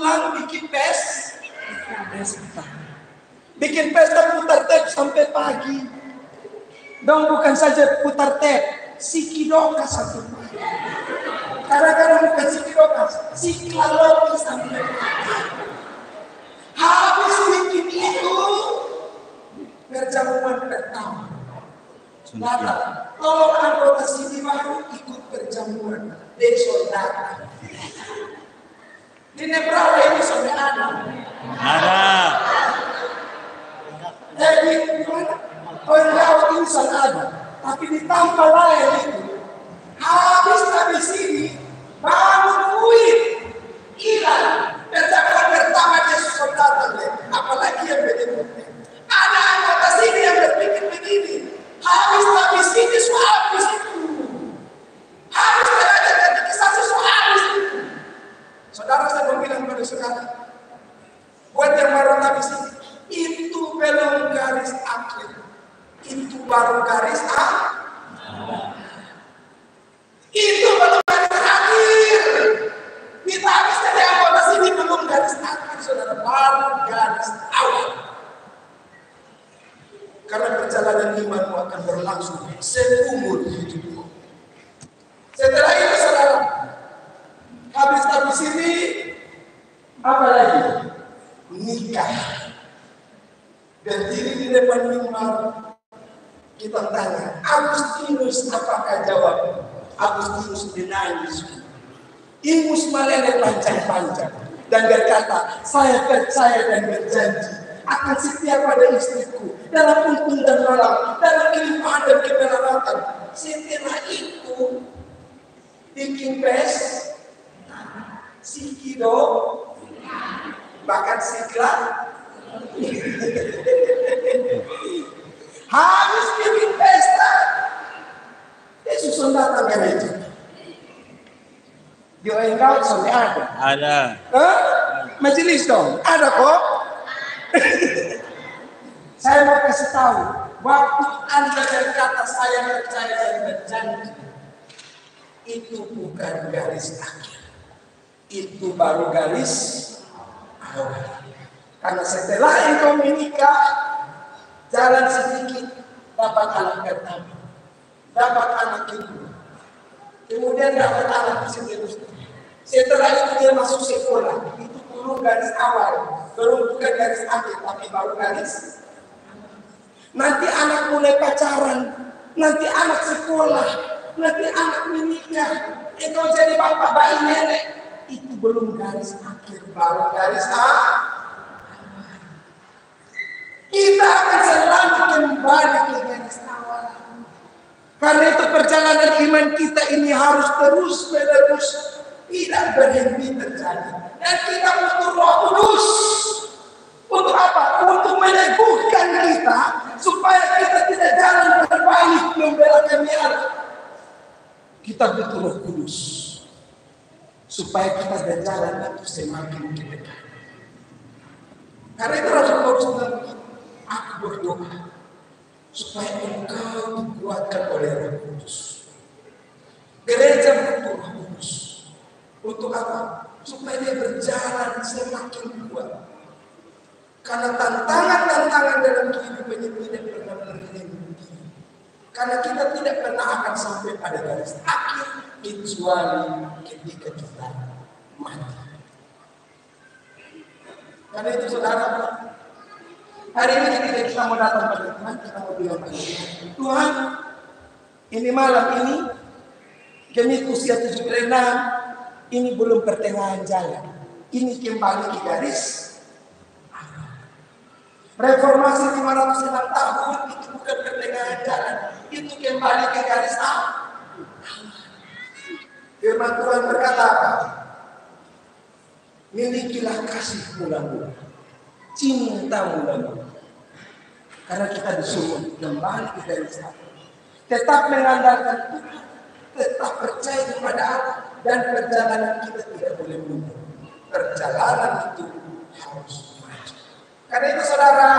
pulang bikin pesta putar tep sampai pagi. Dong bukan saja putar tep, sikidoka satu. Kadang-kadang bukan sikidoka, siklaloki sampai pagi. Habis bikin itu, perjamuan pertama. Datang, tolong anggota sini baru ikut perjamuan dari saudara. Di Nebraska ini sampai ada. Jadi gimana? Oh enggak, ini sudah ada. Tapi di tanpa lain itu, habis ini bangun kuit, hilang. Perjamuan pertama Yesus datang, apalagi yang begini. Ada anggota sini yang berpikir begini. Habis ini habis itu. Habis belajar katekisasi habis itu. Saudara saya mau bilang pada saudara, buat yang baru habis itu belum garis akhir. Itu baru garis akhir. Itu belum garis akhir. Kita habis dari anggota sini belum garis akhir, saudara, baru garis awal. Karena perjalanan imanmu akan berlangsung seumur hidupmu. Setelah itu saudara, habis ini apa lagi? Nikah. Berdiri di depan mimbar, kita tanya, Agustinus apakah jawab? Agustinus menangis. Ingus meleleh panjang-panjang dan berkata, saya percaya dan berjanji akan setia pada istriku dalam untung dan malam, dalam kelimpahan dan kemelaratan. Setelah itu bikin pes, sikido, bahkan sikla. Habis bikin pesta, Yesus datang gereja. Di Engkau sampai ada. Ada. Majelis dong, ada kok. Saya mau kasih tahu, waktu Anda berkata saya percaya dan berjanji, itu bukan garis akhir, itu baru garis awal. Karena setelah engkau menikah, jalan sedikit dapat anak pertama, dapat anak kedua, kemudian dapat anak seterusnya. Setelah itu dia masuk sekolah, itu belum garis awal, belum bukan garis akhir, tapi baru garis. Nanti anak mulai pacaran, nanti anak sekolah, nanti anak menikah, engkau jadi bapak bayi nenek, itu belum garis akhir, baru garis awal. Kita akan selalu kembali ke garis awal. Karena itu perjalanan iman kita ini harus terus menerus, tidak berhenti terjadi. Dan kita butuh Roh Kudus. Untuk apa? Untuk meneguhkan kita supaya kita tidak jalan berbalik membela kebenaran. Kita butuh Roh Kudus supaya kita berjalan itu semakin dekat. Karena itu Rasul Paulus bilang, aku berdoa supaya engkau dikuatkan oleh Roh Kudus. Gereja butuh Roh Kudus. Untuk apa? Supaya dia berjalan semakin kuat. Karena tantangan-tantangan dalam kehidupan ini tidak pernah berhenti. Karena kita tidak pernah akan sampai pada garis akhir kecuali ketika kita mati. Karena itu saudara, hari ini ketika kita mau datang pada Tuhan, kita mau bilang pada Tuhan, ini malam ini, kami usia 76, ini belum pertengahan jalan. Ini kembali ke garis. Reformasi 506 tahun itu bukan pertengahan jalan, itu kembali ke garis awal. Firman Tuhan berkata apa? Milikilah kasih mula-mula, cinta mula-mula. Karena kita disuruh kembali ke garis awal. Tetap mengandalkan Tuhan, tetap percaya kepada Allah, dan perjalanan kita tidak boleh mundur. Perjalanan itu harus maju. Karena itu saudara,